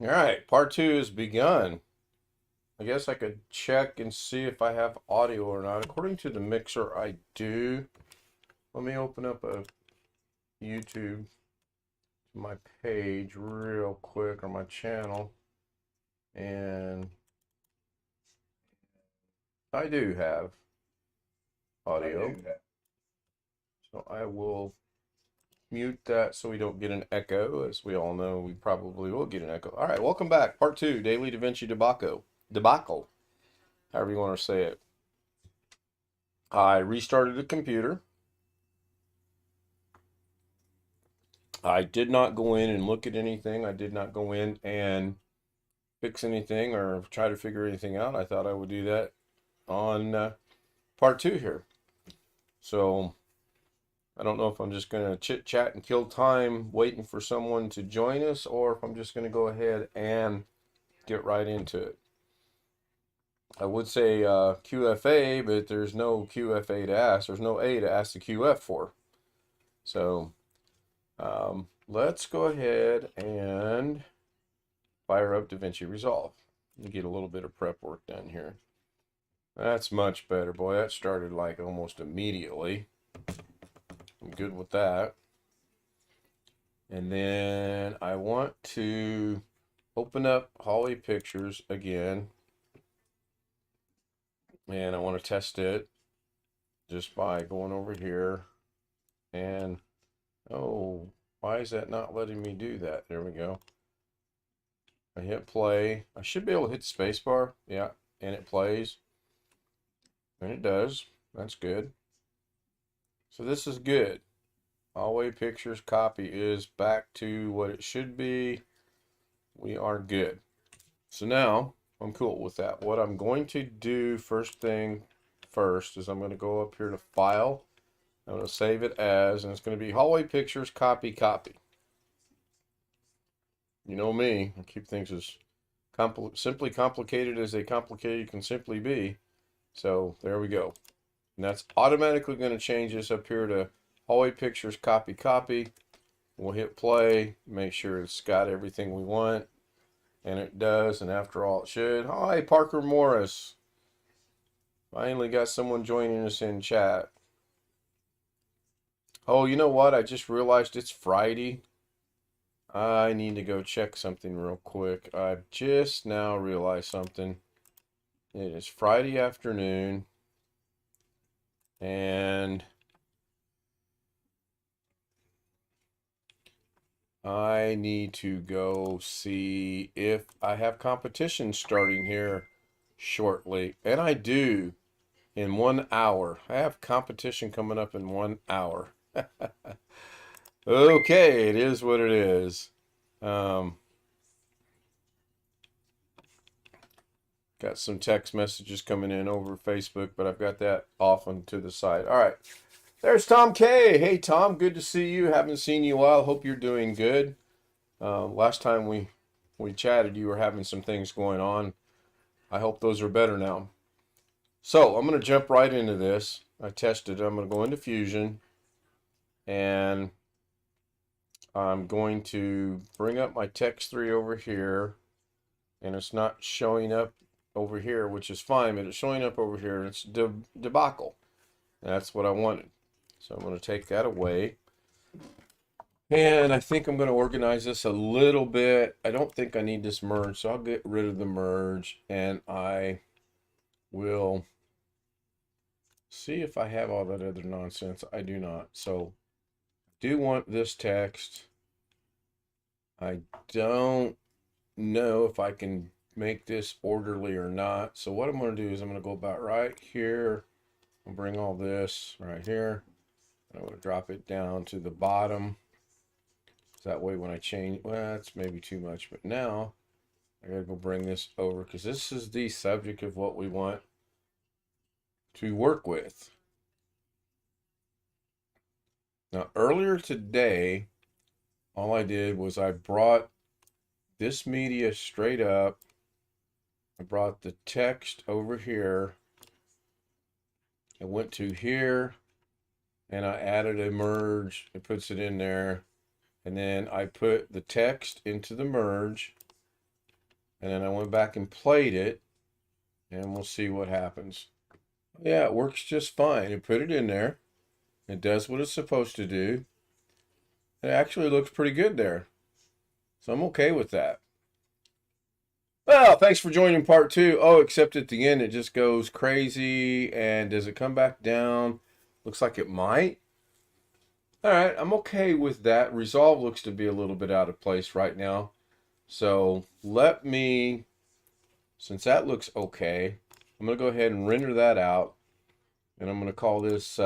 All right, part two has begun. I guess I could check and see if I have audio or not. According to the mixer, I do. Let me open up a YouTube to my page real quick, or my channel, and I do have audio. So I will mute that so we don't get an echo. As we all know, we probably will get an echo. All right, welcome back. Part two, Daily Davinci Debacle, however you want to say it. I restarted the computer. I did not go in and look at anything. I did not go in and fix anything or try to figure anything out. I thought I would do that on part two here. So I don't know if I'm just going to chit chat and kill time waiting for someone to join us, or if I'm just going to go ahead and get right into it. I would say QFA, but there's no QFA to ask. There's no A to ask the QF for. So let's go ahead and fire up Davinci Resolve and get a little bit of prep work done here. That's much better, boy. That started like almost immediately. I'm good with that. And then I want to open up Holly Pictures again. And I want to test it just by going over here. And, oh, why is that not letting me do that? There we go. I hit play. I should be able to hit the space bar. Yeah, and it plays. And it does. That's good. So this is good. Hallway Pictures copy is back to what it should be. We are good. So now I'm cool with that. What I'm going to do first thing first is I'm going to go up here to File. I'm going to save it as, and it's going to be Hallway Pictures copy. You know me, I keep things as simply complicated as a complicated can simply be. So there we go. And that's automatically going to change this up here to Hallway Pictures copy. We'll hit play, make sure it's got everything we want, and it does, and after all it should. Hi, Parker Morris. Finally got someone joining us in chat. Oh, you know what? I just realized it's Friday. I need to go check something real quick. I've just now realized something. It is Friday afternoon, and I need to go see if I have competition starting here shortly. And I do, in 1 hour. I have competition coming up in 1 hour. Okay, it is what it is. Got some text messages coming in over Facebook, but I've got that off and to the side. All right. There's Tom K. Hey, Tom, good to see you. Haven't seen you in a while. Hope you're doing good. Last time we chatted, you were having some things going on. I hope those are better now. So I'm going to jump right into this. I tested it. I'm going to go into Fusion, and I'm going to bring up my text 3 over here, and it's not showing up over here, which is fine, but it's showing up over here, and it's Debacle. That's what I wanted. So I'm going to take that away. And I think I'm going to organize this a little bit. I don't think I need this merge, so I'll get rid of the merge, and I will see if I have all that other nonsense. I do not. So I do want this text. I don't know if I can make this orderly or not. So what I'm going to do is I'm going to go about right here. I'll bring all this right here. I'm going to drop it down to the bottom. So that way when I change, well, that's maybe too much. But now I got to go bring this over because this is the subject of what we want to work with. Now, earlier today, all I did was I brought this media straight up. I brought the text over here. I went to here, and I added a merge. It puts it in there. And then I put the text into the merge. And then I went back and played it, and we'll see what happens. Yeah, it works just fine. And put it in there. It does what it's supposed to do. It actually looks pretty good there. So I'm okay with that. Well, thanks for joining part 2. Oh, except at the end it just goes crazy. And does it come back down? Looks like it might. All right, I'm okay with that. Resolve looks to be a little bit out of place right now. So let me, since that looks okay, I'm going to go ahead and render that out. And I'm going to call this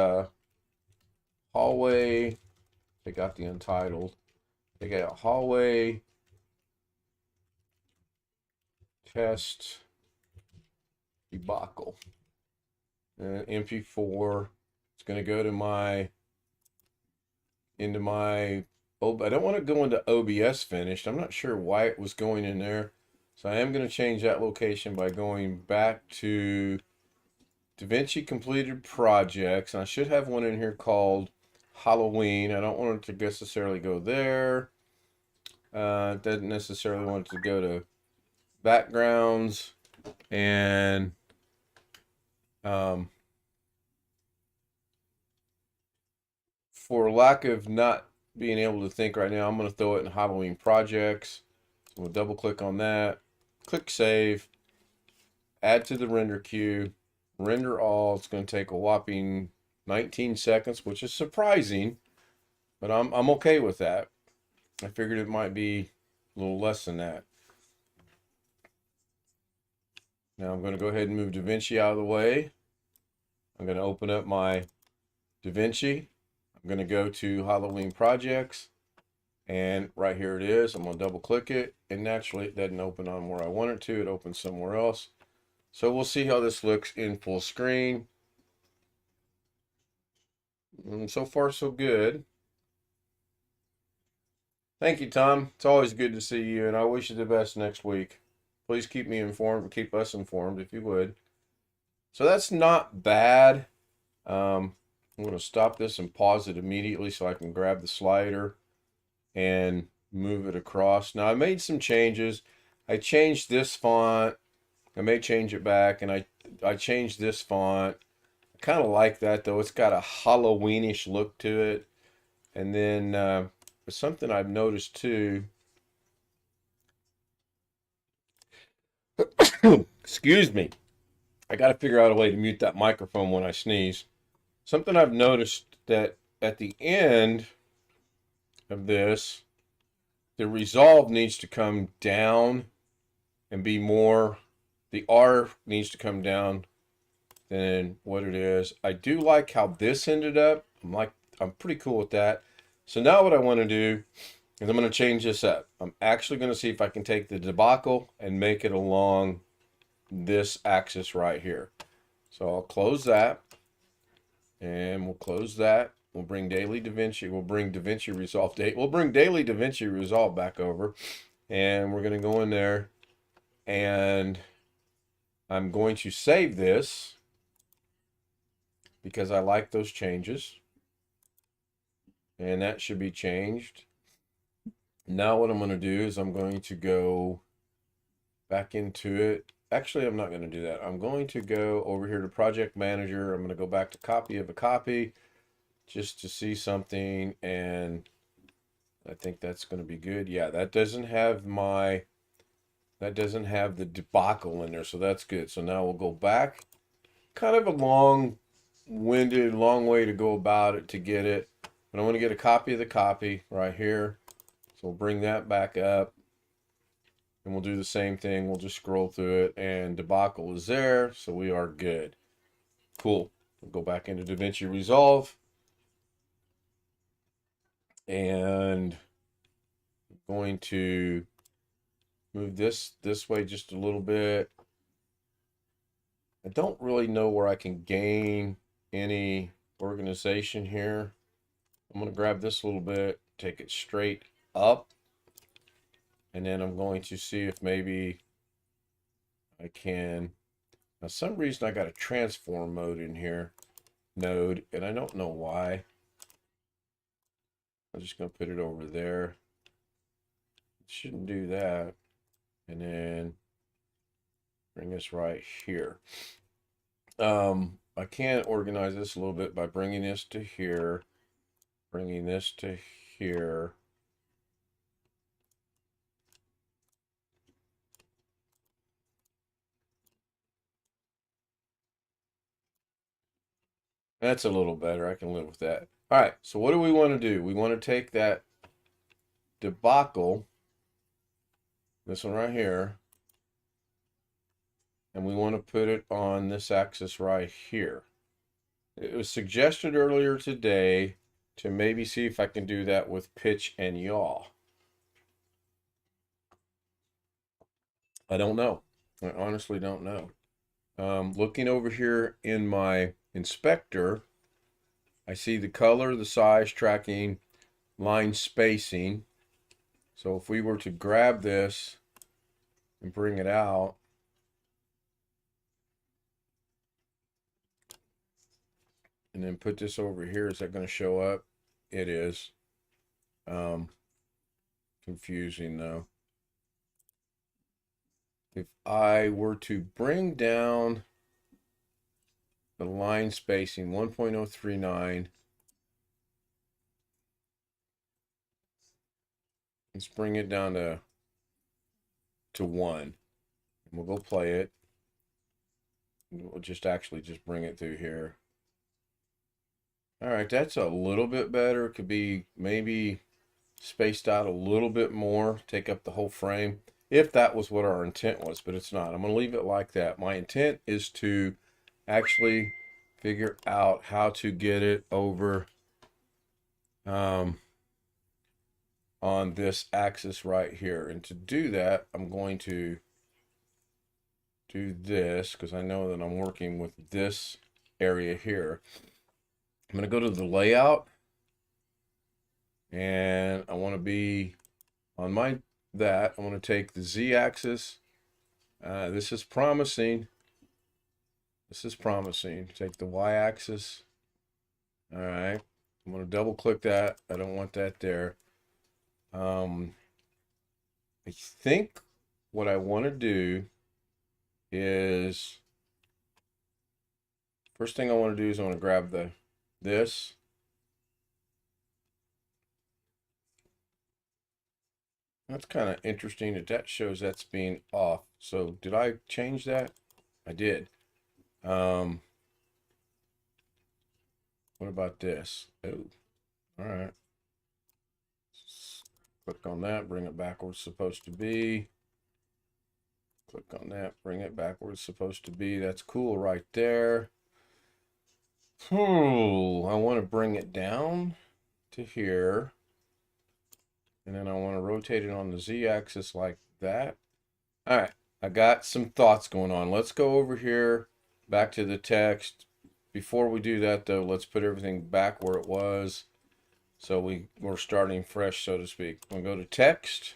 hallway. They got the untitled. They got a hallway test debacle. MP4. It's going to go to my I don't want to go into OBS finished. I'm not sure why it was going in there. So I am going to change that location by going back to Davinci completed projects. And I should have one in here called Halloween. I don't want it to necessarily go there. It doesn't necessarily want it to go to backgrounds. And for lack of not being able to think right now, I'm going to throw it in Halloween projects. So we'll double click on that, click save, add to the render queue, render all. It's going to take a whopping 19 seconds, which is surprising, but I'm okay with that. I figured it might be a little less than that. Now I'm going to go ahead and move Davinci out of the way. I'm going to open up my Davinci. I'm going to go to Halloween projects, and right here it is. I'm going to double click it, and naturally it doesn't open on where I want it to. It opens somewhere else. So we'll see how this looks in full screen. And so far so good. Thank you, Tom. It's always good to see you, and I wish you the best next week. Please keep me informed and keep us informed if you would. So that's not bad. I'm going to stop this and pause it immediately so I can grab the slider and move it across. Now I made some changes. I changed this font. I may change it back, and I changed this font. I kind of like that though. It's got a Halloweenish look to it. And then something I've noticed too. Excuse me. I got to figure out a way to mute that microphone when I sneeze. Something I've noticed that at the end of this, the resolve needs to come down and be more, the R needs to come down than what it is. I do like how this ended up. I'm pretty cool with that. So now what I want to do is I'm going to change this up. I'm actually going to see if I can take the debacle and make it along this axis right here. So I'll close that, and we'll close that. We'll bring Daily Davinci. We'll bring Davinci Resolve date. We'll bring Daily Davinci Resolve back over, and we're going to go in there, and I'm going to save this because I like those changes, and that should be changed. Now what I'm going to do is I'm going to go back into it. Actually, I'm not going to do that. I'm going to go over here to Project Manager. I'm going to go back to Copy of a Copy just to see something, and I think that's going to be good. Yeah, that doesn't have the debacle in there, so that's good. So now we'll go back. Kind of a long-winded, long way to go about it to get it, but I want to get a copy of the copy right here. So we'll bring that back up, and we'll do the same thing. We'll just scroll through it, and debacle is there, so we are good. Cool. We'll go back into Davinci Resolve, and I'm going to move this way just a little bit. I don't really know where I can gain any organization here. I'm going to grab this a little bit, take it straight up, and then I'm going to see if maybe I can. Now, some reason I got a transform mode in here, node, and I don't know why. I'm just going to put it over there. It shouldn't do that. And then Bring this right here. I can organize this a little bit by bringing this to here, bringing this to here. That's a little better. I can live with that. All right, so what do we want to do? We want to take that Debacle, this one right here, and we want to put it on this axis right here. It was suggested earlier today to maybe see if I can do that with pitch and yaw. I don't know. I honestly don't know. Looking over here in my inspector, I see the color, the size, tracking, line spacing. So if we were to grab this and bring it out, and then put this over here, is that going to show up? It is. Confusing though. If I were to bring down the line spacing 1.039, let's bring it down to 1, and we'll go play it. We'll just bring it through here. All right, that's a little bit better. It could be maybe spaced out a little bit more, take up the whole frame, if that was what our intent was, but it's not. I'm going to leave it like that. My intent is to actually figure out how to get it over on this axis right here. And to do that, I'm going to do this because I know that I'm working with this area here. I'm going to go to the layout, and I want to be on I want to take the Z-axis. This is promising. This is promising. Take the Y-axis. All right. I'm going to double click that. I don't want that there. I think what I want to do is, first thing I want to do is I want to grab this. That's kind of interesting that shows that's being off. So did I change that? I did. What about this? Oh, all right. Click on that, bring it back where it's supposed to be. Click on that, bring it back where it's supposed to be. That's cool right there. I want to bring it down to here. And then I want to rotate it on the Z-axis like that. All right, I got some thoughts going on. Let's go over here, back to the text. Before we do that, though, let's put everything back where it was. So we're starting fresh, so to speak. I'm going to go to text.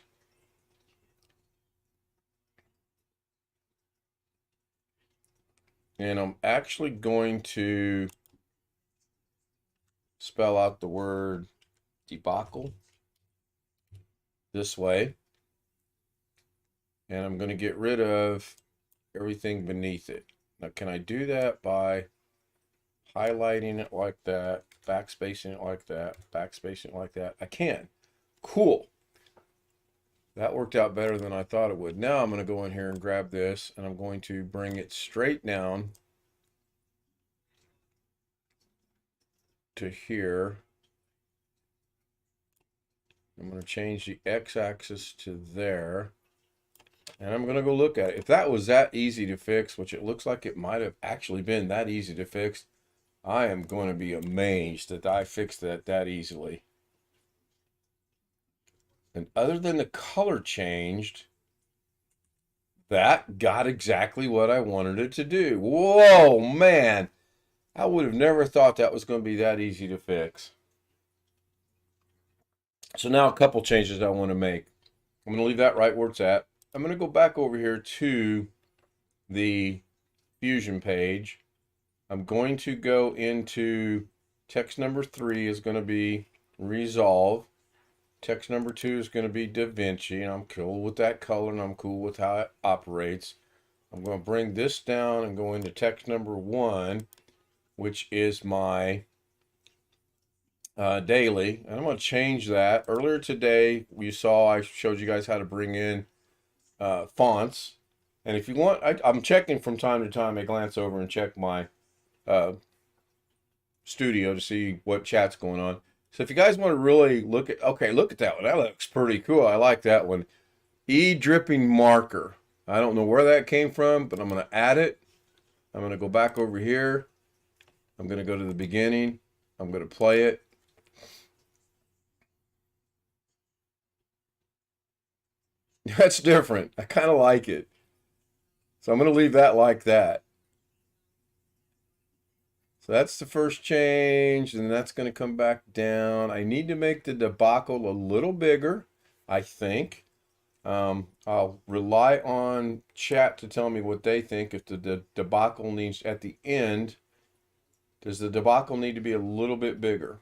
And I'm actually going to spell out the word debacle this way. And I'm going to get rid of everything beneath it. Now, can I do that by highlighting it like that, backspacing it like that, backspacing it like that? I can. Cool. That worked out better than I thought it would. Now I'm going to go in here and grab this, and I'm going to bring it straight down to here. I'm going to change the x-axis to there. And I'm going to go look at it. If that was that easy to fix, which it looks like it might have actually been that easy to fix, I am going to be amazed that I fixed that easily. And other than the color changed, that got exactly what I wanted it to do. Whoa, man. I would have never thought that was going to be that easy to fix. So now a couple changes I want to make. I'm going to leave that right where it's at. I'm going to go back over here to the Fusion page. I'm going to go into text number 3 is going to be Resolve. Text number 2 is going to be Davinci, and I'm cool with that color, and I'm cool with how it operates. I'm going to bring this down and go into text number 1, which is my daily. And I'm going to change that. Earlier today, you saw I showed you guys how to bring in fonts. And if you want, I'm checking from time to time. I glance over and check my studio to see what chat's going on. So if you guys want to really look at, okay, look at that one. That looks pretty cool. I like that one. E-dripping marker. I don't know where that came from, but I'm going to add it. I'm going to go back over here. I'm going to go to the beginning. I'm going to play it. That's different. I kind of like it. So I'm going to leave that like that. So that's the first change, and that's going to come back down. I need to make the debacle a little bigger, I think. I'll rely on chat to tell me what they think. If the debacle needs, at the end, does the debacle need to be a little bit bigger?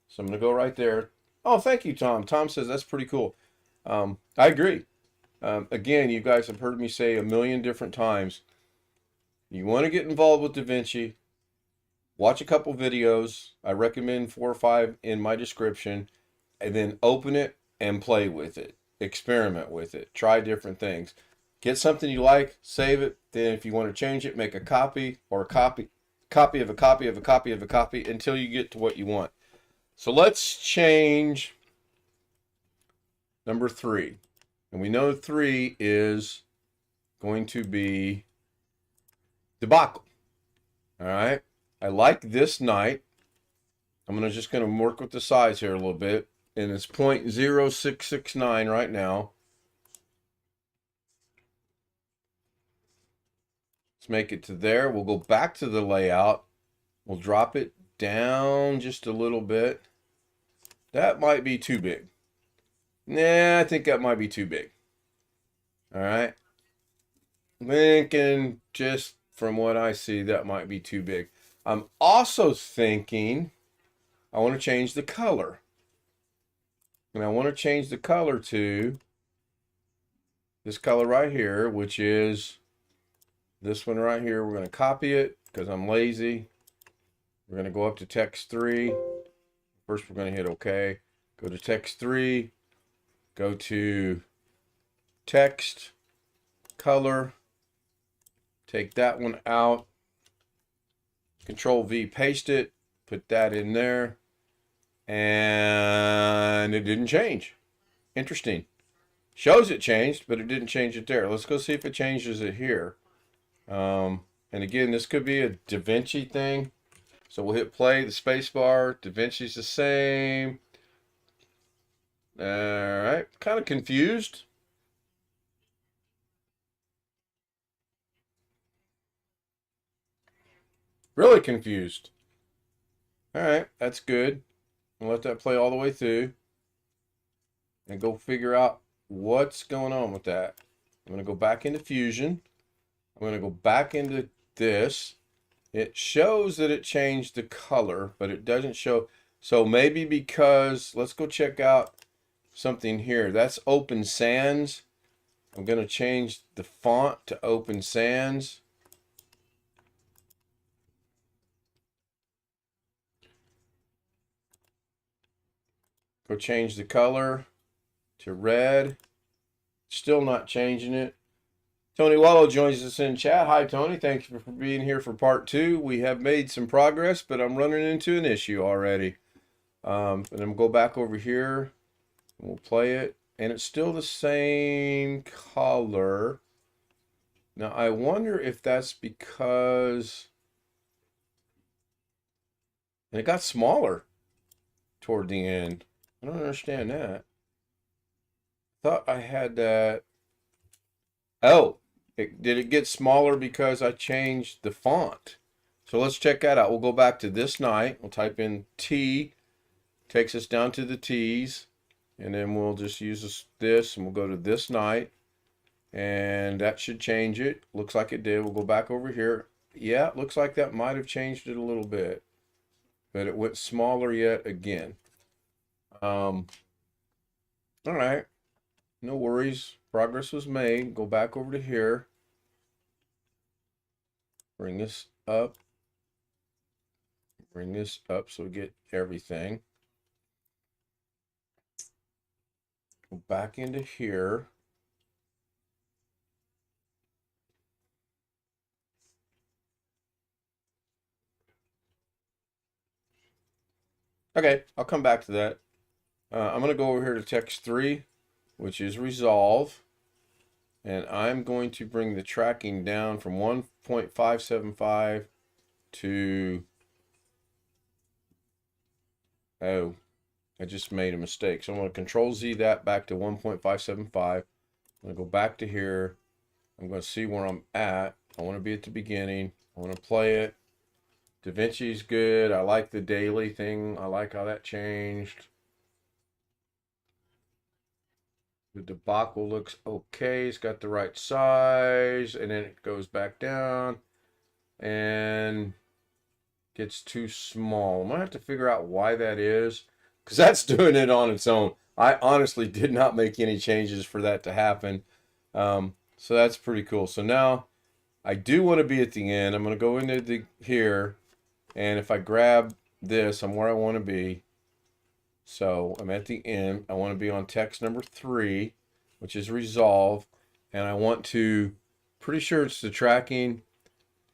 So I'm going to go right there. Oh, thank you, Tom. Tom says that's pretty cool. I agree. Again, you guys have heard me say a million different times, you want to get involved with Davinci, watch a couple videos. I recommend 4 or 5 in my description, and then open it and play with it. Experiment with it. Try different things. Get something you like, save it. Then if you want to change it, make a copy or a copy of a copy of a copy of a copy until you get to what you want. So let's change number 3. And we know 3 is going to be debacle. All right. I like this night. I'm just going to work with the size here a little bit. And it's 0.0669 right now. Let's make it to there. We'll go back to the layout. We'll drop it down just a little bit. That might be too big. Nah, I think that might be too big. All right. Thinking just from what I see, that might be too big. I'm also thinking I want to change the color. And I want to change the color to this color right here, which is this one right here. We're going to copy it because I'm lazy. We're going to go up to text 3. First, we're going to hit OK. Go to text 3. Go to text, color. Take that one out. Control V, paste it. Put that in there. And it didn't change. Interesting. Shows it changed, but it didn't change it there. Let's go see if it changes it here. And again, this could be a Davinci thing. So we'll hit play, the space bar. Davinci's the same. All right, kind of confused. Really confused. All right, that's good. I'll let that play all the way through and go figure out what's going on with that. I'm going to go back into Fusion. I'm going to go back into this. It shows that it changed the color, but it doesn't show. So maybe because, let's go check out something here. That's Open Sans. I'm going to change the font to Open Sans. Go change the color to red. Still not changing it. Tony Wallow joins us in chat. Hi, Tony. Thank you for being here for part 2. We have made some progress, but I'm running into an issue already. And then we'll go back over here. And we'll play it. And it's still the same color. Now, I wonder if that's because... And it got smaller toward the end. I don't understand that. Thought I had that. Oh, did it get smaller because I changed the font? So let's check that out. We'll go back to this night. We'll type in T. Takes us down to the T's. And then we'll just use this and we'll go to this night. And that should change it. Looks like it did. We'll go back over here. Yeah, it looks like that might have changed it a little bit. But it went smaller yet again. All right. No worries. Progress was made. Go back over to here. Bring this up. Bring this up so we get everything. Go back into here. Okay, I'll come back to that. I'm going to go over here to text 3, which is resolve. And I'm going to bring the tracking down from 1.575 to, oh, I just made a mistake. So I'm going to Control Z that back to 1.575. I'm going to go back to here. I'm going to see where I'm at. I want to be at the beginning. I want to play it. Davinci's good. I like the daily thing. I like how that changed. The Debacle looks okay. It's got the right size. And then it goes back down. And gets too small. I'm going to have to figure out why that is. Because that's doing it on its own. I honestly did not make any changes for that to happen. So that's pretty cool. So now I do want to be at the end. I'm going to go into here. And if I grab this, I'm where I want to be. So I'm at the end. I want to be on text number 3, which is resolve. And I want to, pretty sure it's the tracking.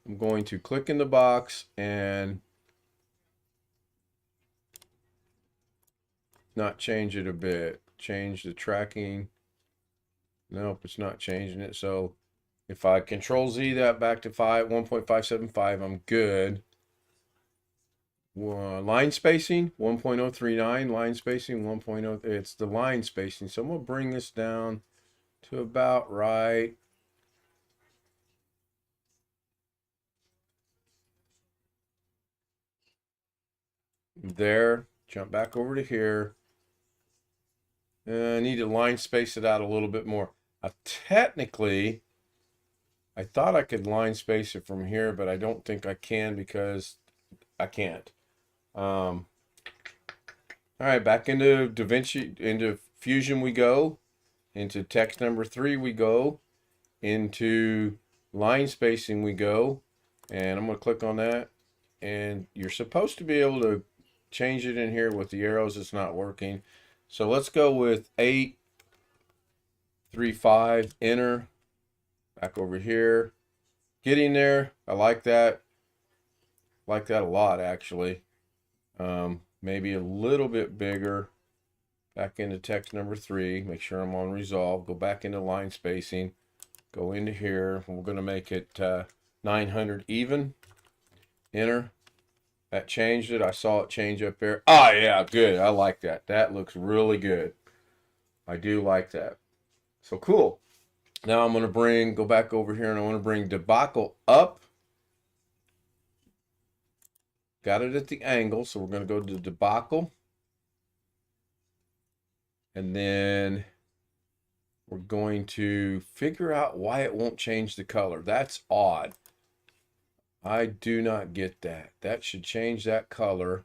I'm going to click in the box and not change it a bit. Change the tracking. Nope, it's not changing it. So if I Control Z that back to 1.575, I'm good. Line spacing 1.039, line spacing 1.0. It's the line spacing. So I'm gonna bring this down to about right. There. Jump back over to here. I need to line space it out a little bit more. Technically, I thought I could line space it from here, but I don't think I can because I can't. All right, back into Davinci, into Fusion we go. Into text number 3 we go. Into line spacing we go. And I'm going to click on that. And you're supposed to be able to change it in here with the arrows. It's not working. So let's go with 8, 3, 5, enter. Back over here. Getting there. I like that. Like that a lot, actually. Maybe a little bit bigger. Back into text number 3. Make sure I'm on resolve. Go back into line spacing. Go into here. We're going to make it 900 even. Enter. That changed it. I saw it change up there. Oh, yeah, good. I like that. That looks really good. I do like that. So cool. Now I'm going to go back over here and I want to bring Debacle up. Got it at the angle, so we're going to go to Debacle. And then we're going to figure out why it won't change the color. That's odd. I do not get that. That should change that color.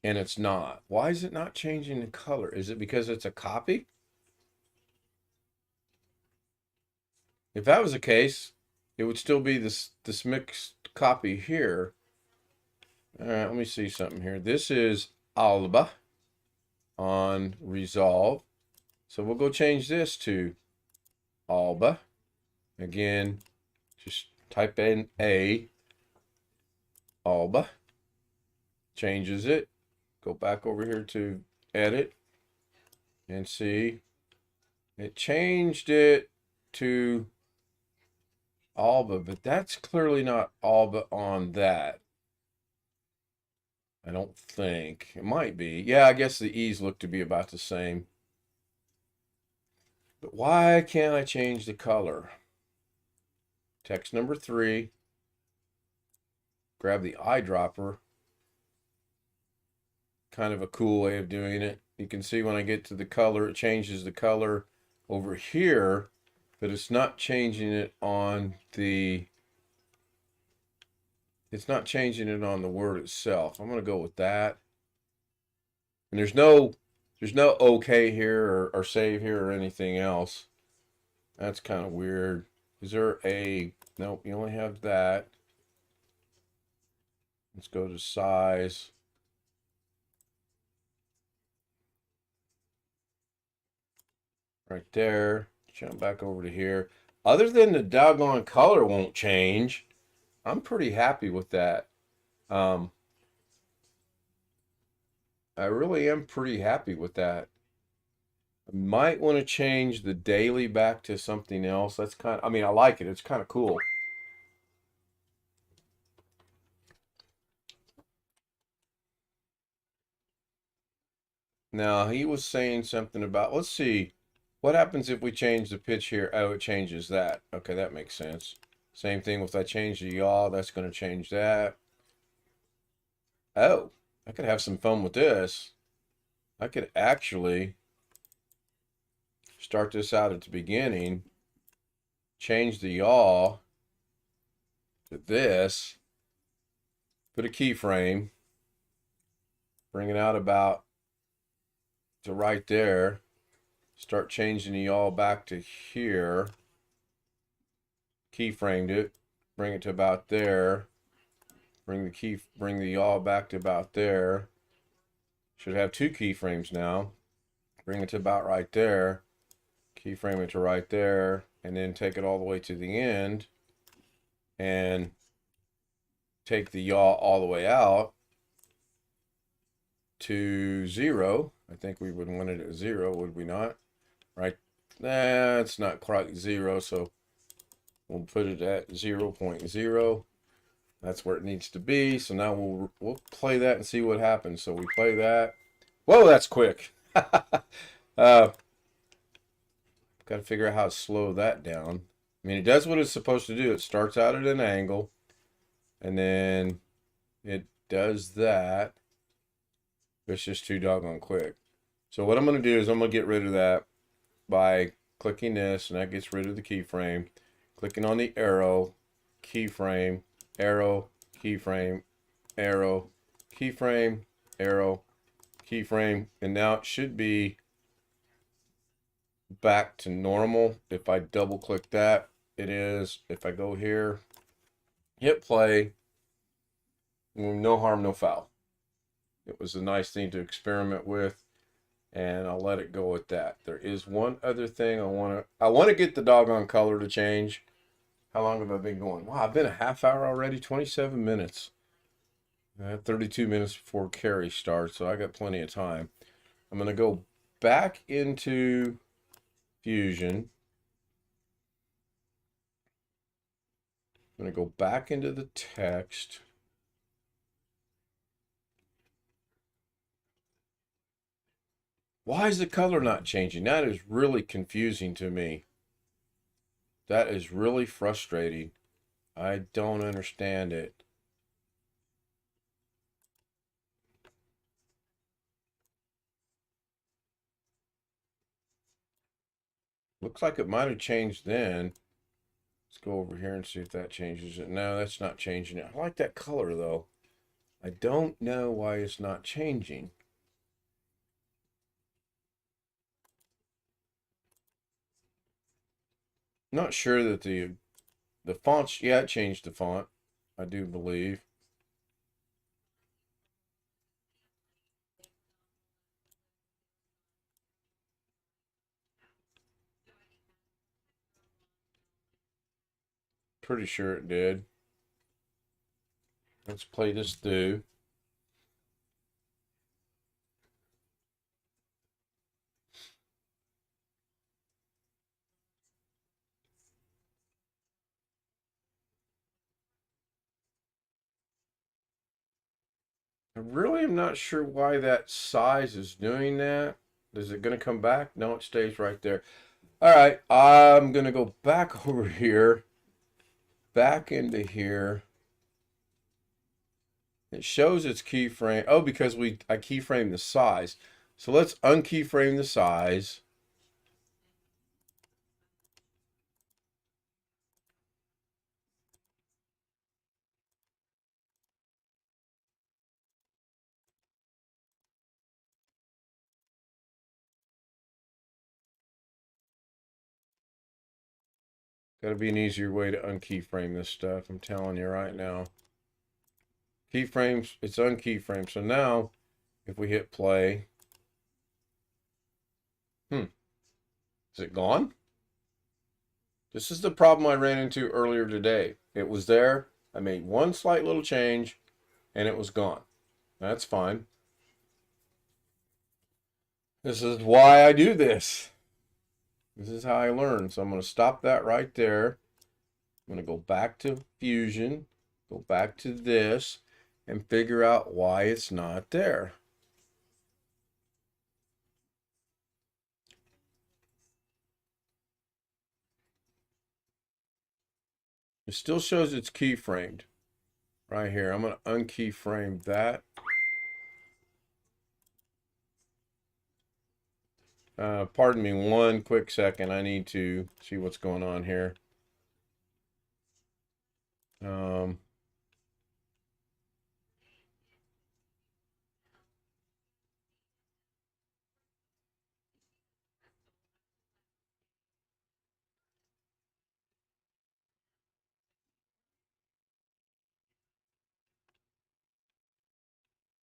And it's not. Why is it not changing the color? Is it because it's a copy? If that was the case, it would still be this mixed copy here. All right, let me see something here. This is Alba on resolve. So we'll go change this to Alba. Again, just type in A, Alba. Changes it. Go back over here to edit and see. It changed it to Alba, but that's clearly not Alba on that. I don't think. It might be. Yeah, I guess the E's look to be about the same. But why can't I change the color? Text number 3. Grab the eyedropper. Kind of a cool way of doing it. You can see when I get to the color, it changes the color over here, but it's not changing it on the word itself. I'm going to go with that. And there's no OK here or save here or anything else. That's kind of weird. Is there a, nope, you only have that. Let's go to size. Right there. Jump back over to here. Other than the doggone color won't change, I'm pretty happy with that. I really am pretty happy with that. I might want to change the daily back to something else. That's kind of, I mean, I like it. It's kind of cool. Now, he was saying something about, let's see, what happens if we change the pitch here? Oh, it changes that. Okay, that makes sense. Same thing if I change the yaw, that's going to change that. Oh, I could have some fun with this. I could actually start this out at the beginning, change the yaw to this, put a keyframe, bring it out about to right there, start changing the yaw back to here, keyframed it, bring it to about there, bring the yaw back to about there. Should have two keyframes now. Bring it to about right there, keyframe it to right there, and then take it all the way to the end and take the yaw all the way out to 0. I think we would want it at 0, would we not? Right? That's not quite 0, so we'll put it at 0.0. That's where it needs to be. So now we'll play that and see what happens. So we play that. Whoa, that's quick. Got to figure out how to slow that down. I mean, it does what it's supposed to do. It starts out at an angle, and then it does that. It's just too doggone quick. So what I'm going to do is I'm going to get rid of that by clicking this, and that gets rid of the keyframe. Clicking on the arrow, keyframe, arrow, keyframe, arrow, keyframe, arrow, keyframe, and now it should be back to normal. If I double click that, it is. If I go here, hit play, no harm, no foul. It was a nice thing to experiment with, and I'll let it go at that. There is one other thing I want to get the doggone color to change. How long have I been going? Wow, I've been a half hour already, 27 minutes. I have 32 minutes before carry starts, so I got plenty of time. I'm going to go back into Fusion. I'm going to go back into the text. Why is the color not changing? That is really confusing to me. That is really frustrating. I don't understand it. Looks like it might have changed then. Let's go over here and see if that changes it. No, that's not changing it. I like that color though. I don't know why it's not changing. Not sure that the fonts, yeah, it changed the font, I do believe. Pretty sure it did. Let's play this through. I really am not sure why that size is doing that. Is it going to come back? No, it stays right there. All right, I'm going to go back over here, back into here. It shows its keyframe. Oh, because I keyframed the size. So let's unkeyframe the size. Got to be an easier way to unkeyframe this stuff. I'm telling you right now. Keyframes, it's unkeyframed. So now, if we hit play, is it gone? This is the problem I ran into earlier today. It was there. I made one slight little change, and it was gone. That's fine. This is why I do this. This is how I learn. So I'm going to stop that right there. I'm going to go back to Fusion, go back to this, and figure out why it's not there. It still shows it's keyframed right here. I'm going to unkeyframe that. Pardon me one quick second. I need to see what's going on here. All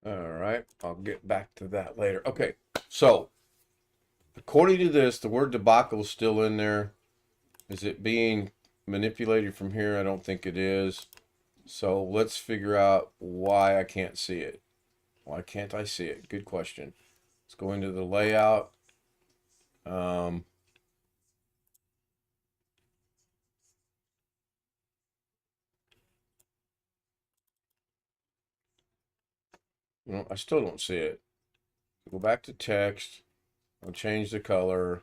right, I'll get back to that later. Okay, so according to this, the word debacle is still in there. Is it being manipulated from here? I don't think it is. So let's figure out why I can't see it. Why can't I see it? Good question. Let's go into the layout. No, I still don't see it. Go back to text. I'll change the color.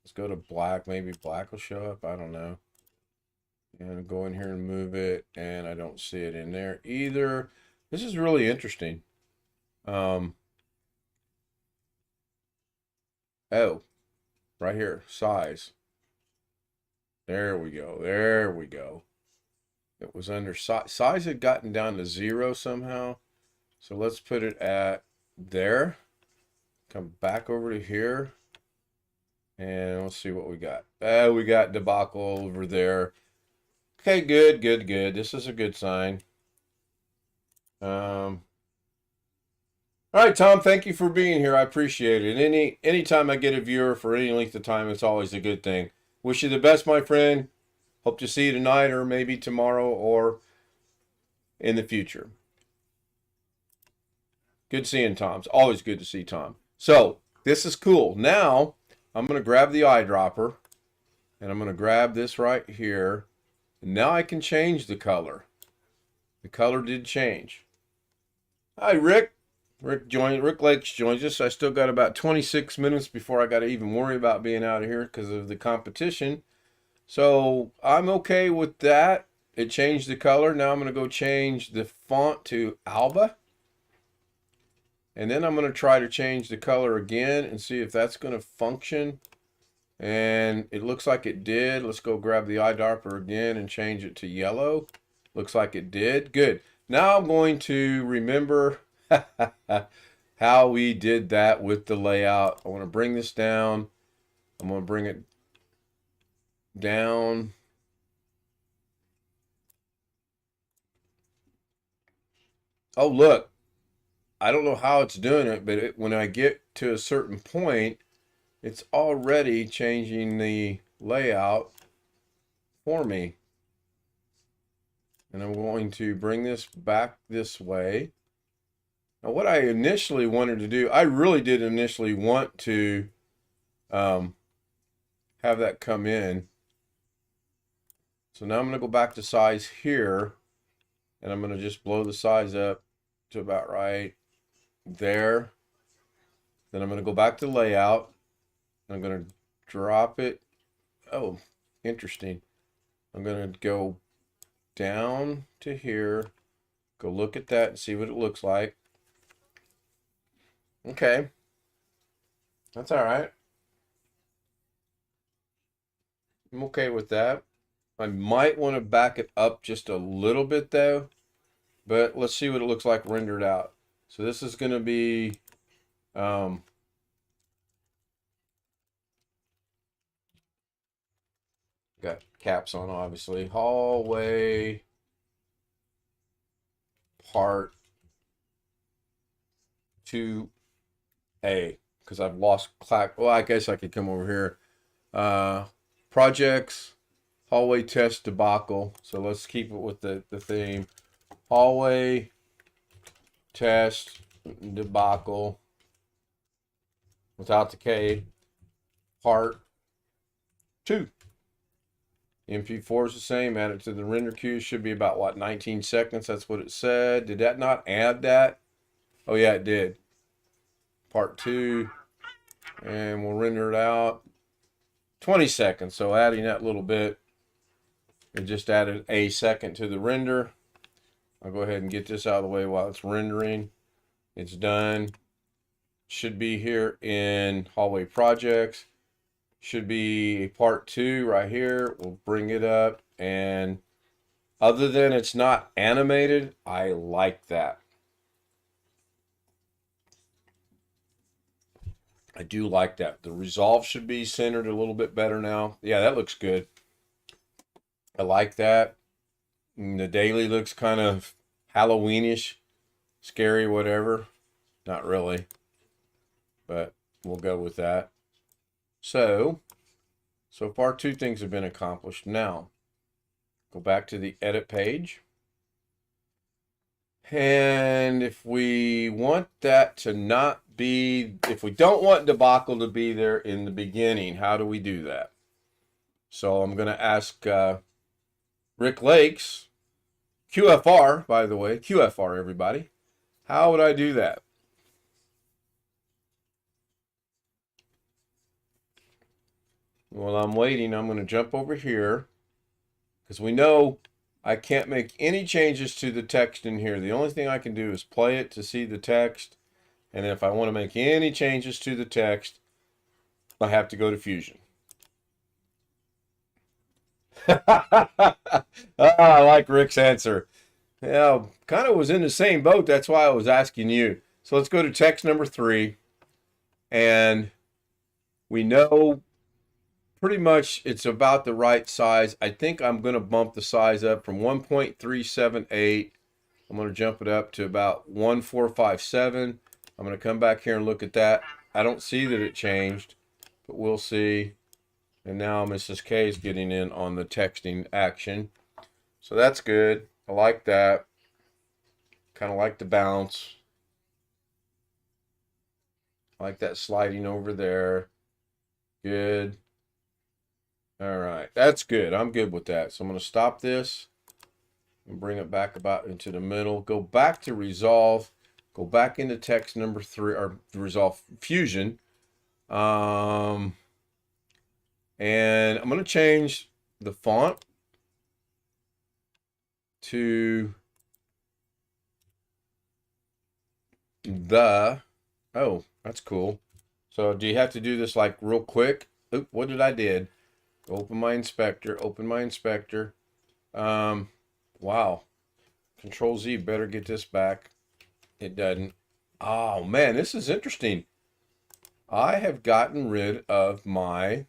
Let's go to black. Maybe black will show up. I don't know. And go in here and move it. And I don't see it in there either. This is really interesting. Oh, right here. Size. There we go. There we go. It was under size. Size had gotten down to 0 somehow. So let's put it at there. Come back over to here. And let's see what we got. We got debacle over there. Okay, good, good, good. This is a good sign. All right, Tom, thank you for being here. I appreciate it. Anytime I get a viewer for any length of time, it's always a good thing. Wish you the best, my friend. Hope to see you tonight or maybe tomorrow or in the future. Good seeing Tom. It's always good to see Tom. So, this is cool. Now, I'm going to grab the eyedropper, and I'm going to grab this right here. And now I can change the color. The color did change. Hi, Rick. Rick Lakes joins us. I still got about 26 minutes before I got to even worry about being out of here because of the competition. So, I'm okay with that. It changed the color. Now I'm going to go change the font to Alba. And then I'm going to try to change the color again and see if that's going to function. And it looks like it did. Let's go grab the eyedropper again and change it to yellow. Looks like it did. Good. Now I'm going to remember how we did that with the layout. I want to bring this down. I'm going to bring it down. Oh, look. I don't know how it's doing it, but when I get to a certain point, it's already changing the layout for me. And I'm going to bring this back this way. Now, what I initially wanted to do, I really did initially want to have that come in. So now I'm going to go back to size here, and I'm going to just blow the size up to about right there. Then I'm going to go back to layout. I'm going to drop it. Oh, interesting. I'm going to go down to here, go look at that and see what it looks like. Okay. That's all right. I'm okay with that. I might want to back it up just a little bit though, but let's see what it looks like rendered out. So this is going to be got caps on, obviously. Hallway part 2A, because I've lost clack. Well, I guess I could come over here. Projects, hallway test debacle. So let's keep it with the theme. Hallway test debacle without the K, part 2. MP4 is the same. Add it to the render queue. Should be about, what, 19 seconds? That's what it said. Did that not add that? Oh, yeah, it did. Part 2. And we'll render it out. 20 seconds. So adding that little bit, it just added a second to the render. I'll go ahead and get this out of the way while it's rendering. It's done. Should be here in hallway projects. Should be part 2 right here. We'll bring it up, and other than it's not animated, I like that. I do like that. The resolve should be centered a little bit better now. Yeah, that looks good. I like that. And the daily looks kind of Halloweenish, scary, whatever. Not really, but we'll go with that. So far 2 things have been accomplished. Now, go back to the edit page. And if we want that to not be, if we don't want Debacle to be there in the beginning, how do we do that? So I'm going to ask Rick Lakes, QFR, by the way, QFR, everybody. How would I do that? While I'm waiting, I'm going to jump over here, because we know I can't make any changes to the text in here. The only thing I can do is play it to see the text. And if I want to make any changes to the text, I have to go to Fusion. I like Rick's answer. Yeah, kind of was in the same boat. That's why I was asking you. So let's go to text number 3. And we know pretty much it's about the right size. I think I'm going to bump the size up from 1.378. I'm going to jump it up to about 1.457. I'm going to come back here and look at that. I don't see that it changed, but we'll see. And now Mrs. K is getting in on the texting action. So that's good. I like that. Kind of like the bounce. I like that sliding over there. Good. All right, that's good. I'm good with that. So I'm going to stop this and bring it back about into the middle. Go back to Resolve. Go back into text number 3, or Resolve Fusion. And I'm going to change the font to oh, that's cool. So do you have to do this like real quick? Oop, what did I did? Open my inspector, open my inspector. Wow. Control Z, better get this back. It doesn't. Oh man, this is interesting. I have gotten rid of my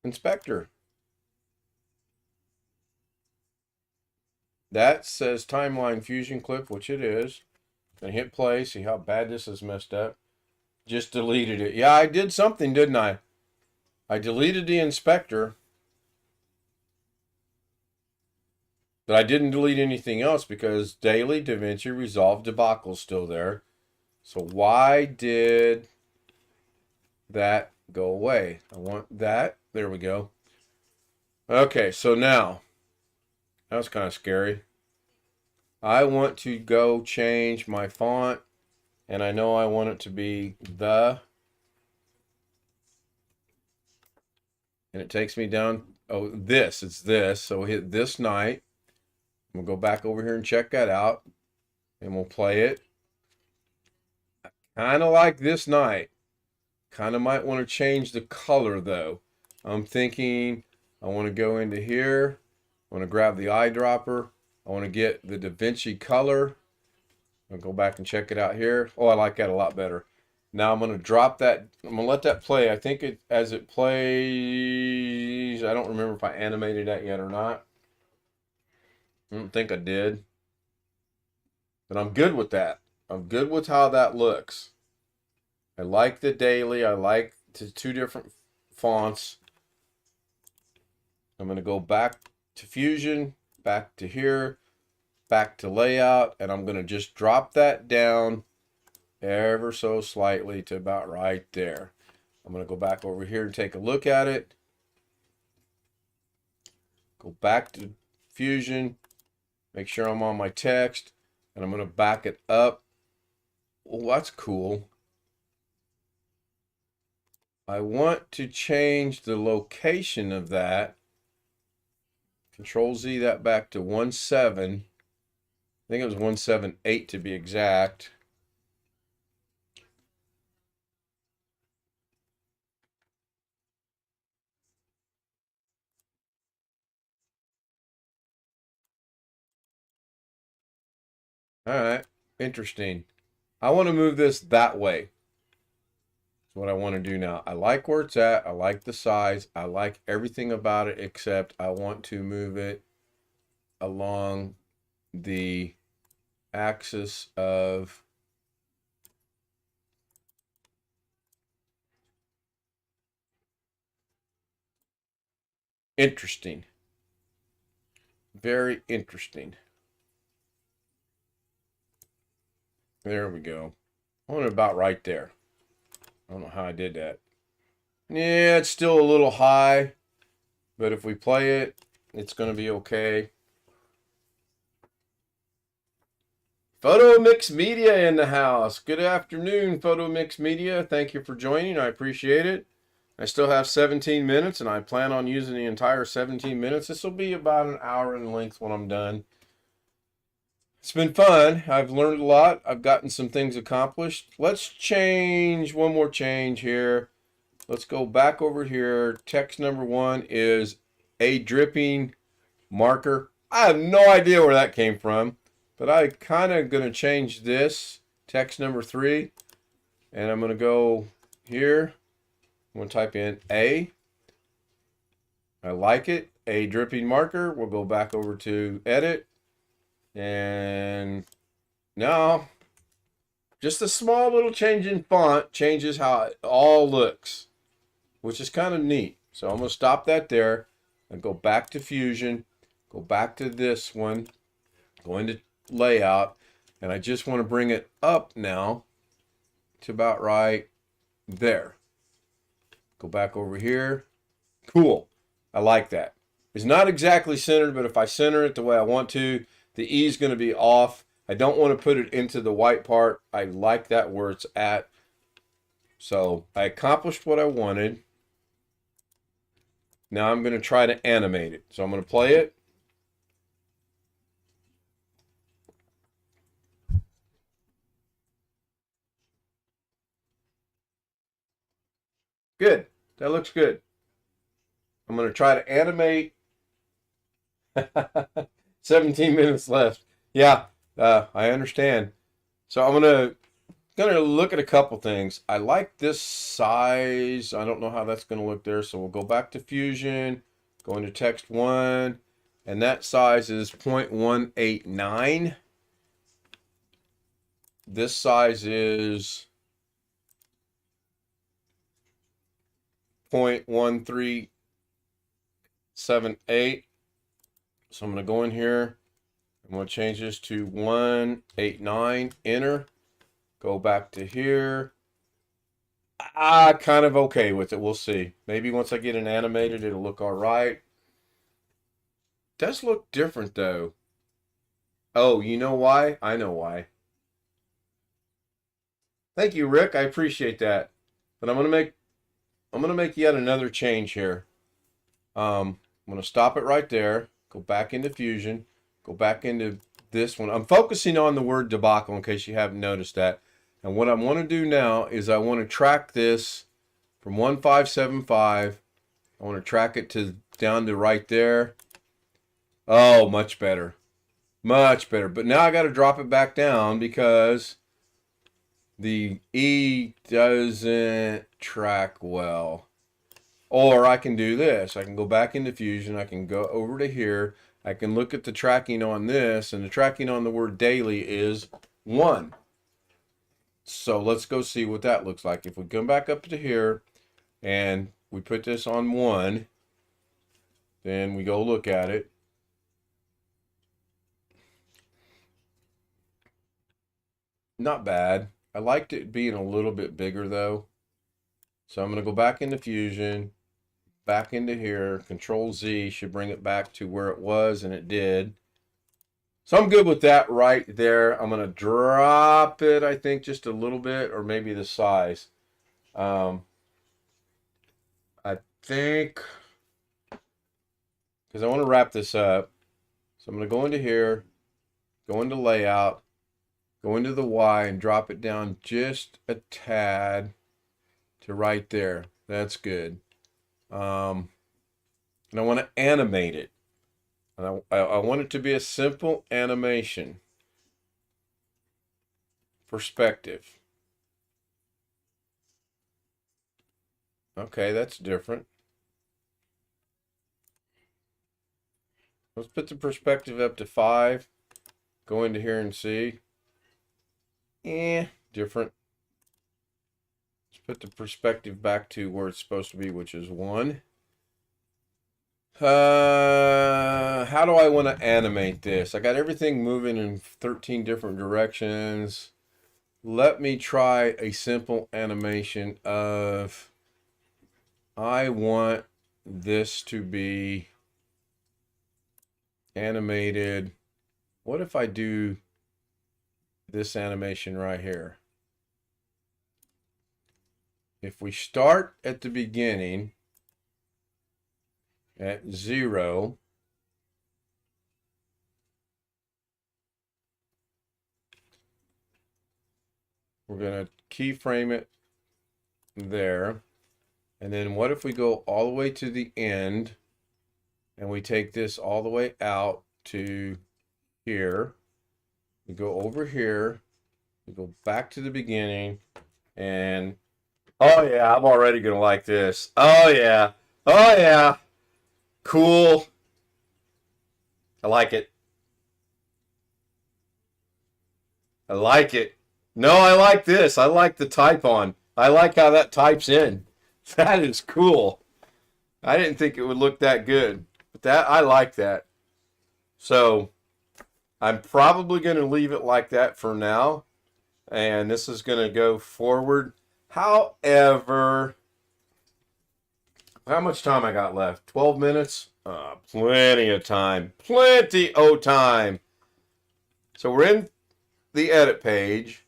inspector. That says timeline fusion clip, which it is. Gonna hit play, see how bad this is messed up. Just deleted it. Yeah, I did something, didn't I? I deleted the inspector, but I didn't delete anything else because Daily, Davinci, Resolve, Debacle is still there. So why did that go away? I want that. There we go. Okay, so now, that was kind of scary. I want to go change my font, and I know I want it to be the, and it takes me down, oh, this, it's this, so hit this night. We'll go back over here and check that out, and we'll play it. Kind of like this night. Kind of might want to change the color, though. I'm thinking I want to go into here. I want to grab the eyedropper. I want to get the Davinci color. I'll go back and check it out here. Oh, I like that a lot better. Now I'm going to drop that. I'm going to let that play. I think as it plays, I don't remember if I animated that yet or not. I don't think I did. But I'm good with that. I'm good with how that looks. I like the daily. I like the two different fonts. I'm going to go back to Fusion, back to here, back to layout, and I'm going to just drop that down ever so slightly to about right there. I'm going to go back over here and take a look at it. Go back to Fusion, make sure I'm on my text, and I'm going to back it up. Well, that's cool. I want to change the location of that. Control Z that back to 17. I think it was 178 to be exact. All right, interesting. I want to move this that way. That's what I want to do now. I like where it's at. I like the size. I like everything about it, except I want to move it along the axis of interesting. Very interesting. There we go. I want it about right there. I don't know how I did that. Yeah, it's still a little high, but if we play it, it's going to be okay. Photo Mix Media in the house. Good afternoon, Photo Mix Media. Thank you for joining. I appreciate it. I still have 17 minutes, and I plan on using the entire 17 minutes. This will be about an hour in length when I'm done. It's been fun. I've learned a lot. I've gotten some things accomplished. Let's change one more change here. Let's go back over here. Text number 1 is a dripping marker. I have no idea where that came from, but I kind of going to change this. Text number 3, and I'm going to go here. I'm going to type in A. I like it. A dripping marker. We'll go back over to edit. And now, just a small little change in font changes how it all looks, which is kind of neat. So I'm going to stop that there and go back to Fusion, go back to this one, go into layout, and I just want to bring it up now to about right there. Go back over here. Cool. I like that. It's not exactly centered, but if I center it the way I want to, the E is going to be off. I don't want to put it into the white part. I like that where it's at. So I accomplished what I wanted. Now I'm going to try to animate it. So I'm going to play it. Good. That looks good. I'm going to try to animate. 17 minutes left. Yeah, I understand. So I'm gonna look at a couple things. I like this size. I don't know how that's gonna look there. So we'll go back to Fusion, go into text 1, and that size is 0.189. This size is 0.1378. So I'm going to go in here. I'm going to change this to 189. Enter. Go back to here. Kind of okay with it. We'll see. Maybe once I get it animated, it'll look all right. Does look different though. Oh, you know why? I know why. Thank you, Rick. I appreciate that. But I'm going to make yet another change here. I'm going to stop it right there. Go back into Fusion. Go back into this one. I'm focusing on the word debacle in case you haven't noticed that. And what I want to do now is I want to track this from 1575. I want to track it to down to right there. Oh, much better. Much better. But now I got to drop it back down because the E doesn't track well. Or I can do this. I can go back into Fusion. I can go over to here. I can look at the tracking on this, and the tracking on the word daily is 1. So let's go see what that looks like. If we come back up to here and we put this on 1, then we go look at it. Not bad. I liked it being a little bit bigger though. So I'm going to go back into Fusion, back into here. Control Z should bring it back to where it was, and it did. So I'm good with that right there. I'm going to drop it, I think, just a little bit, or maybe the size. I think, because I want to wrap this up. So I'm going to go into here, go into layout, go into the Y and drop it down just a tad to right there. That's good. And I want to animate it. And I want it to be a simple animation. Perspective. Okay, that's different. Let's put the perspective up to 5. Go into here and see. Different. Let's put the perspective back to where it's supposed to be, which is 1. How do I want to animate this? I got everything moving in 13 different directions. Let me try a simple animation of, I want this to be animated. What if I do this animation right here? If we start at the beginning at 0, we're going to keyframe it there. And then what if we go all the way to the end and we take this all the way out to here? We go over here, we go back to the beginning, and oh yeah, I'm already going to like this. Oh yeah. Oh yeah. Cool. I like it. I like it. No, I like this. I like the type on. I like how that types in. That is cool. I didn't think it would look that good, but that I like that. So I'm probably going to leave it like that for now, and this is going to go forward. However, how much time I got left? 12 minutes? Plenty of time. Plenty of time. So we're in the edit page.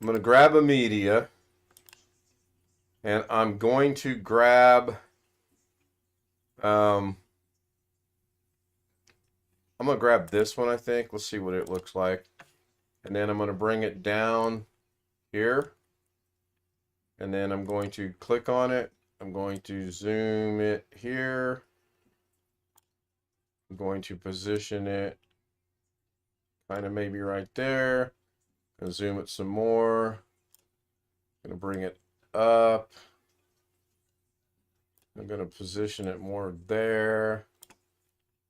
I'm going to grab a media. And I'm going to grab... I'm going to grab this one, I think. Let's see what it looks like. And then I'm going to bring it down here. And then I'm going to click on it. I'm going to zoom it here. I'm going to position it kind of maybe right there. And zoom it some more. I'm going to bring it up. I'm going to position it more there.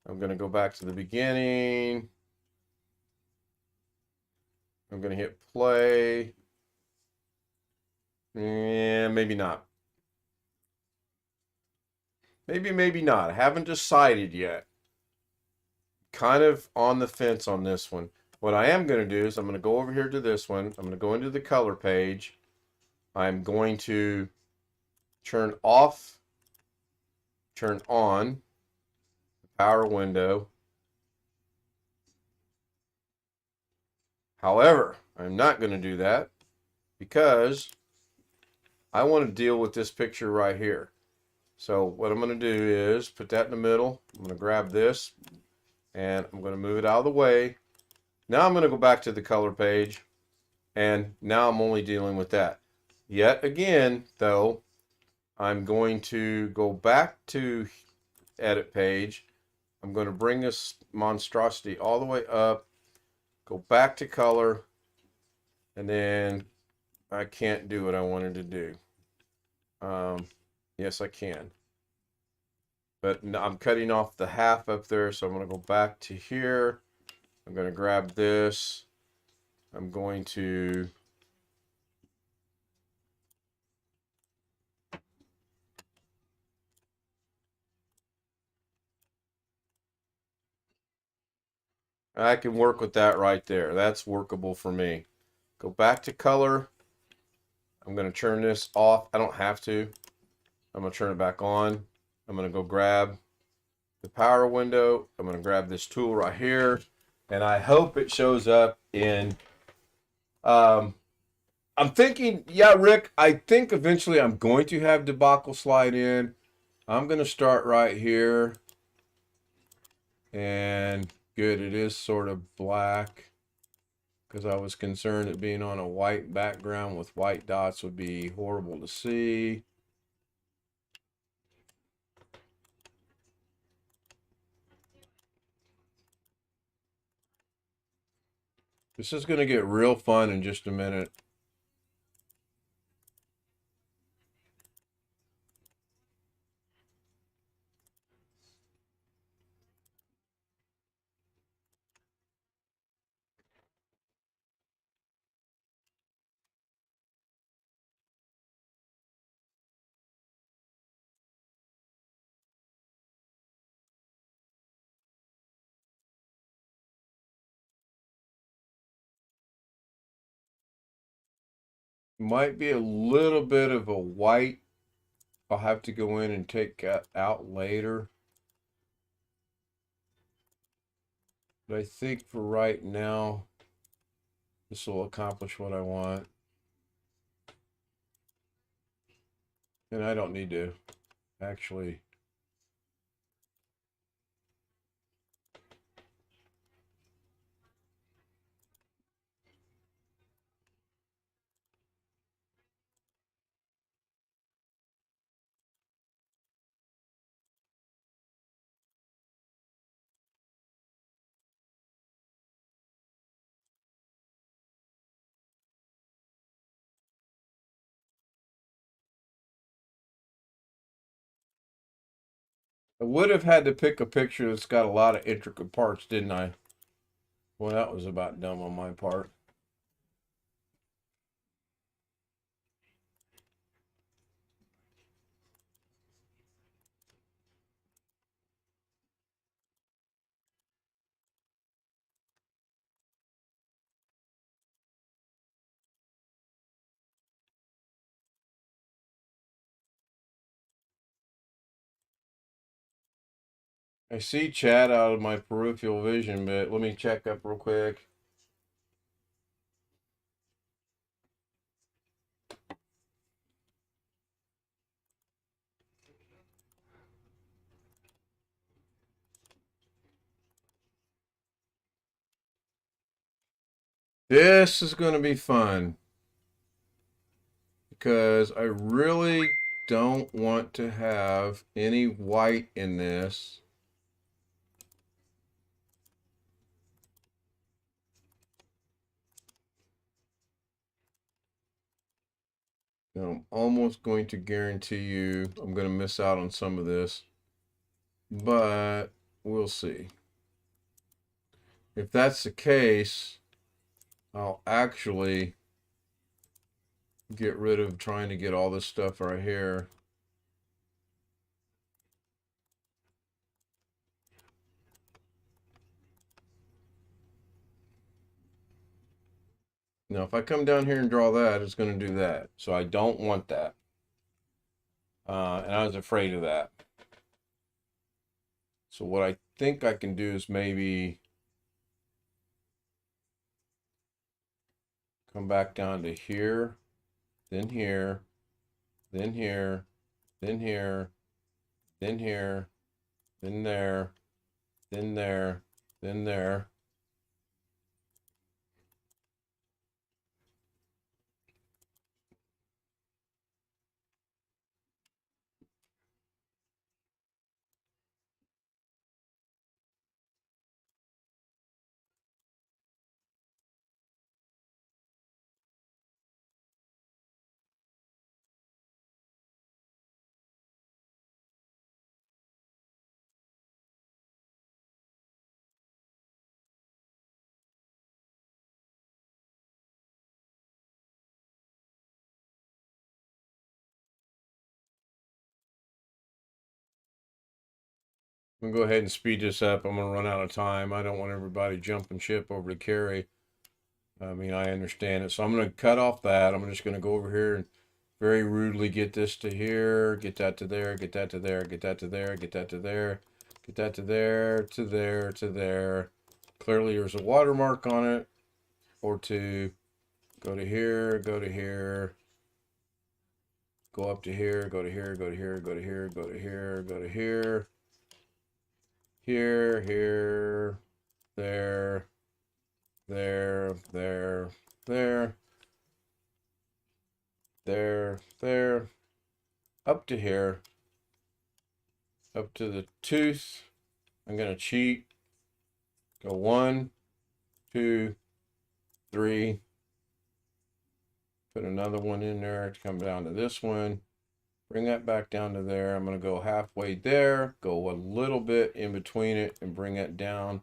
I'm going to go back to the beginning. I'm going to hit play. And maybe not. Maybe not. I haven't decided yet. Kind of on the fence on this one. What I am going to do is I'm going to go over here to this one. I'm going to go into the color page. I'm going to turn off, turn on the power window. However, I'm not going to do that because I want to deal with this picture right here. So what I'm going to do is put that in the middle. I'm going to grab this and I'm going to move it out of the way. Now I'm going to go back to the color page, and now I'm only dealing with that. Yet again, though, I'm going to go back to edit page. I'm going to bring this monstrosity all the way up, go back to color, and then I can't do what I wanted to do. Yes, I can. But no, I'm cutting off the half up there, so I'm going to go back to here. I'm going to grab this. I'm going to I can work with that right there. That's workable for me. Go back to color. I'm going to turn this off. I don't have to. I'm going to turn it back on. I'm going to go grab the power window. I'm going to grab this tool right here. And I hope it shows up in... I'm thinking, yeah, Rick, I think eventually I'm going to have Debacle slide in. I'm going to start right here. And good, it is sort of black. Because I was concerned that being on a white background with white dots would be horrible to see. This is going to get real fun in just a minute. Might be a little bit of a white. I'll have to go in and take out later. But I think for right now, this will accomplish what I want. And I don't need to actually... I would have had to pick a picture that's got a lot of intricate parts, didn't I? Well, that was about dumb on my part. I see chat out of my peripheral vision, but let me check up real quick. This is going to be fun because I really don't want to have any white in this. Now, I'm almost going to guarantee you I'm going to miss out on some of this, but we'll see. If that's the case, I'll actually get rid of trying to get all this stuff right here. Now, if I come down here and draw that, it's going to do that. So I don't want that. And I was afraid of that. So what I think I can do is maybe come back down to here, then here, then here, then here, then here, then there, then there, then there. I'm going to go ahead and speed this up. I'm going to run out of time. I don't want everybody jumping ship over to Carrie. I mean, I understand it. So I'm going to cut off that. I'm just going to go over here and very rudely get this to here, get that to there, get that to there, get that to there, get that to there, get that to there, to there, to there. Clearly there's a watermark on it, or two. Go to here, go to here, go up to here, go to here, go to here, go to here, go to here, go to here, here, here, there, there, there, there, there, there, up to here, up to the tooth. I'm going to cheat. Go 1, 2, 3. Put another one in there to come down to this one. Bring that back down to there. I'm going to go halfway there. Go a little bit in between it and bring it down.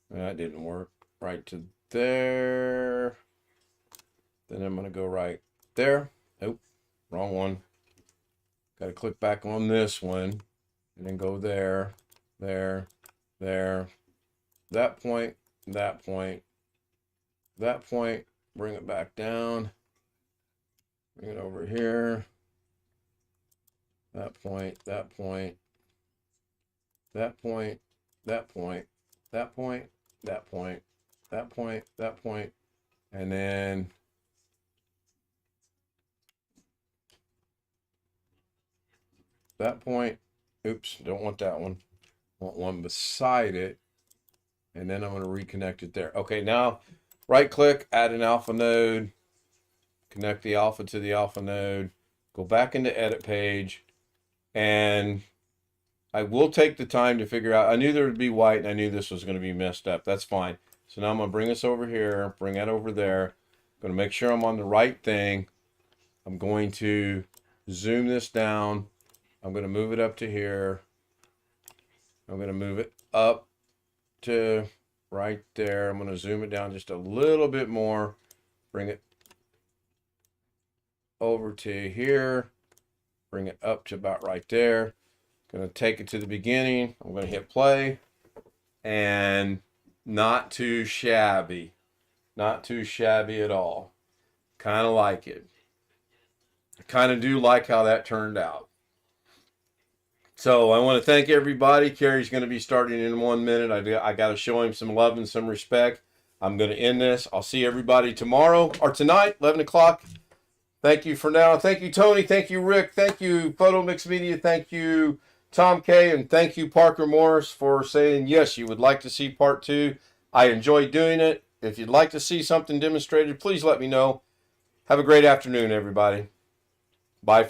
That didn't work. Right to there. Then I'm going to go right there. Nope. Wrong one. Got to click back on this one. And then go there. There. There. That point. That point. That point. Bring it back down. Bring it over here. That point, that point, that point, that point, that point, that point, that point, that point, and then that point. Oops, don't want that one. Want one beside it. And then I'm going to reconnect it there. Okay, now right click, add an alpha node. Connect the alpha to the alpha node. Go back into edit page. And I will take the time to figure out. I knew there would be white, and I knew this was going to be messed up. That's fine. So now I'm going to bring this over here, bring that over there. I'm going to make sure I'm on the right thing. I'm going to zoom this down. I'm going to move it up to here. I'm going to move it up to right there. I'm going to zoom it down just a little bit more. Bring it over to here. Bring it up to about right there. Going to take it to the beginning. I'm going to hit play. And not too shabby. Not too shabby at all. Kind of like it. I kind of do like how that turned out. So I want to thank everybody. Carrie's going to be starting in 1 minute. I got to show him some love and some respect. I'm going to end this. I'll see everybody tomorrow or tonight, 11 o'clock. Thank you for now. Thank you, Tony. Thank you, Rick. Thank you, Photo Mix Media. Thank you, Tom K. And thank you, Parker Morris, for saying, yes, you would like to see part 2. I enjoy doing it. If you'd like to see something demonstrated, please let me know. Have a great afternoon, everybody. Bye for now.